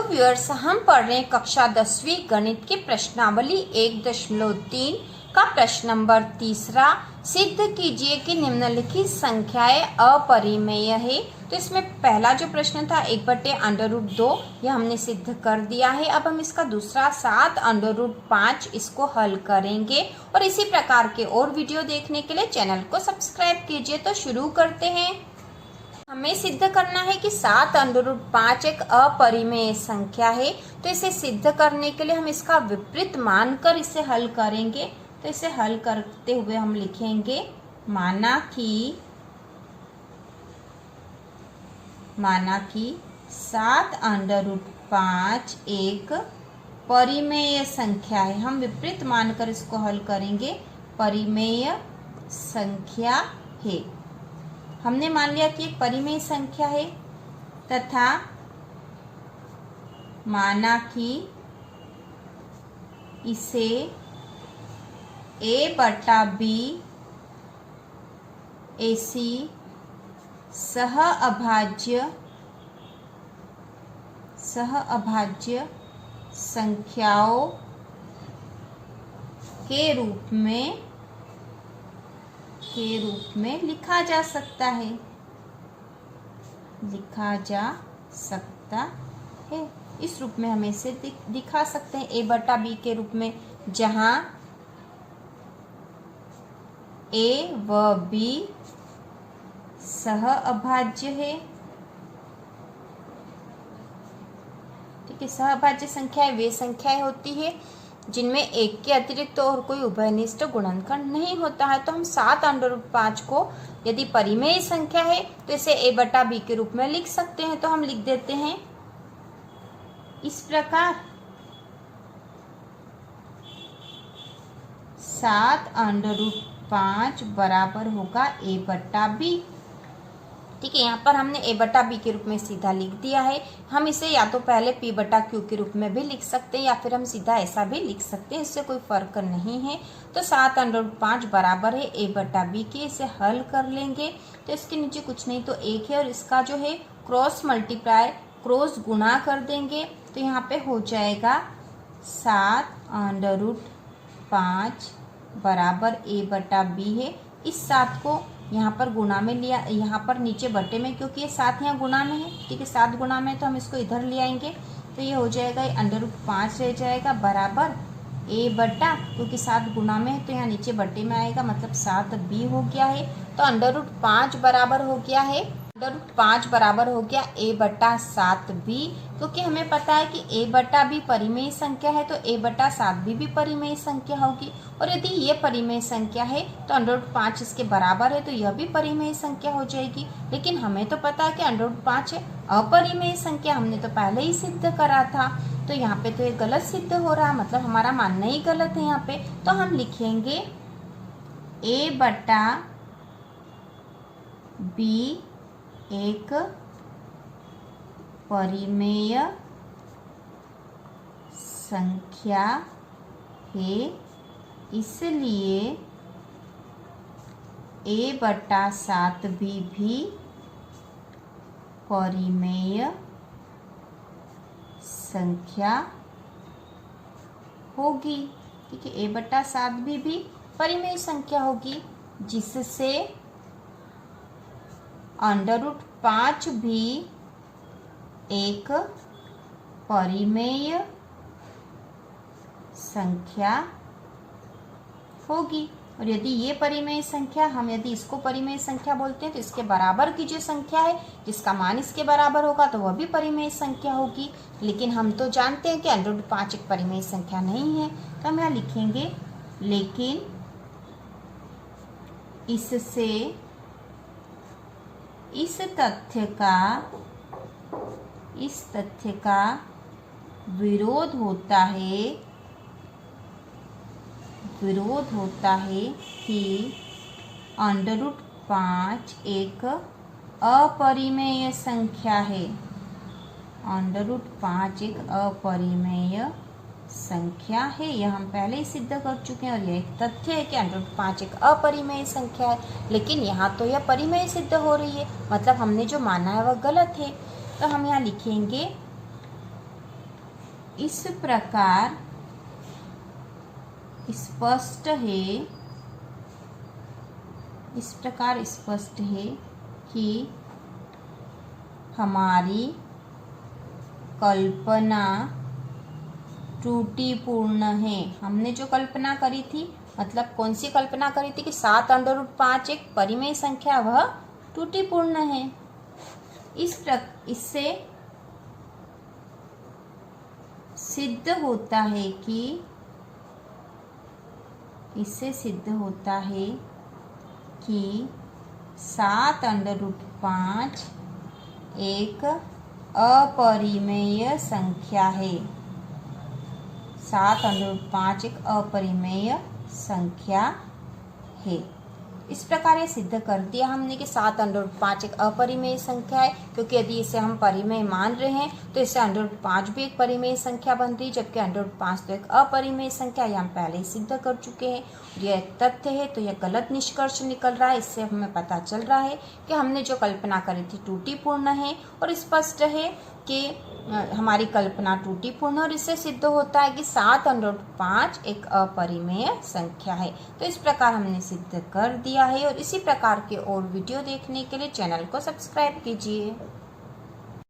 Viewers, हम पढ़ रहे हैं कक्षा 10वीं गणित की प्रश्नावली 1.3 का प्रश्न नंबर 3। सिद्ध कीजिए कि निम्नलिखित संख्याएं अपरिमेय है। तो इसमें पहला जो प्रश्न था 1/√2, यह हमने सिद्ध कर दिया है। अब हम इसका दूसरा 7√5 इसको हल करेंगे। और इसी प्रकार के और वीडियो देखने के लिए चैनल को सब्सक्राइब कीजिए। तो शुरू करते हैं। हमें सिद्ध करना है कि 7√5 एक अपरिमेय संख्या है। तो इसे सिद्ध करने के लिए हम इसका विपरीत मानकर इसे हल करेंगे। तो इसे हल करते हुए हम लिखेंगे माना कि 7√5 एक परिमेय संख्या है। हम विपरीत मानकर इसको हल करेंगे, परिमेय संख्या है। हमने मान लिया कि एक परिमेय संख्या है तथा माना कि इसे a/b ऐसी सहअभाज्य संख्याओं के रूप में लिखा जा सकता है। इस रूप में हम इसे दिखा सकते हैं a/b के रूप में, जहां a व b सहअभाज्य है। ठीक है, सहअभाज्य संख्याएं वे संख्याएं होती है जिनमें एक के अतिरिक्त और कोई उभयनिष्ठ गुणनखंड नहीं होता है। तो हम 7√5 को यदि परिमेय संख्या है तो इसे a/b के रूप में लिख सकते हैं। तो हम लिख देते हैं इस प्रकार 7√5 बराबर होगा a/b। ठीक है, यहाँ पर हमने a/b के रूप में सीधा लिख दिया है। हम इसे या तो पहले p/q के रूप में भी लिख सकते हैं या फिर हम सीधा ऐसा भी लिख सकते हैं, इससे कोई फर्क नहीं है। तो 7√5 बराबर है a/b के। इसे हल कर लेंगे तो इसके नीचे कुछ नहीं तो 1 है और इसका जो है क्रॉस गुणा कर देंगे। तो यहाँ पे हो जाएगा 7√5 बराबर a/b है। इस 7 को यहाँ पर गुणा में लिया, यहाँ पर नीचे बटे में, क्योंकि ये 7 यहाँ गुणा में है। ठीक है, 7 गुणा में, तो हम इसको इधर ले आएंगे। तो ये हो जाएगा, ये √5 रह जाएगा बराबर क्योंकि 7 गुणा में है तो यहाँ नीचे बटे में आएगा, मतलब 7b हो गया है। तो √5 बराबर हो गया है a/7b, क्योंकि हमें पता है कि a/b परिमेय संख्या है तो a/7b भी परिमेय संख्या होगी। और यदि ये परिमेय संख्या है तो √5 इसके बराबर है तो यह भी परिमेय संख्या हो जाएगी। लेकिन हमें तो पता है कि √5 अपरिमेय संख्या, हमने तो पहले ही सिद्ध करा था। तो यहाँ पे तो ये गलत सिद्ध हो रहा है, मतलब हमारा मानना ही गलत है यहाँ पे। तो हम लिखेंगे a/b एक परिमेय संख्या है, इसलिए a/7b भी परिमेय संख्या होगी। ठीक है, a/7b भी परिमेय संख्या होगी, जिससे √5 भी एक परिमेय संख्या होगी। और यदि ये परिमेय संख्या, हम यदि इसको परिमेय संख्या बोलते हैं तो इसके बराबर की जो संख्या है जिसका मान इसके बराबर होगा तो वह भी परिमेय संख्या होगी। लेकिन हम तो जानते हैं कि √5 एक परिमेय संख्या नहीं है। तो हम यहाँ लिखेंगे लेकिन इससे इस तथ्य का विरोध होता है कि √5 एक अपरिमेय संख्या है। √5 एक अपरिमेय संख्या है, यह हम पहले ही सिद्ध कर चुके हैं। और यह एक तथ्य है कि √5 एक अपरिमेय संख्या है, लेकिन यहाँ तो यह परिमेय सिद्ध हो रही है, मतलब हमने जो माना है वह गलत है। तो हम यहाँ लिखेंगे इस प्रकार स्पष्ट है कि हमारी कल्पना त्रुटिपूर्ण है। हमने जो कल्पना करी थी, मतलब कौन सी कल्पना करी थी कि 7√5 एक परिमेय संख्या, वह त्रुटिपूर्ण है। इससे सिद्ध होता है कि 7√5 एक अपरिमेय संख्या है। 7√5 एक अपरिमेय संख्या है। इस प्रकार ये सिद्ध कर दिया हमने कि 7√5 एक अपरिमेय संख्या है, क्योंकि यदि इसे हम परिमेय मान रहे हैं तो इससे 1/5 भी एक परिमेय संख्या बन रही है, जबकि 1/5 तो एक अपरिमेय संख्या, ये हम पहले ही सिद्ध कर चुके हैं। यह तथ्य है तो यह गलत निष्कर्ष निकल रहा है। इससे हमें पता चल रहा है कि हमने जो कल्पना करी थी त्रुटिपूर्ण है, और स्पष्ट है कि हमारी कल्पना त्रुटिपूर्ण, और इससे सिद्ध होता है कि 7/5 एक अपरिमेय संख्या है। तो इस प्रकार हमने सिद्ध कर दिया है। और इसी प्रकार के और वीडियो देखने के लिए चैनल को सब्सक्राइब कीजिए।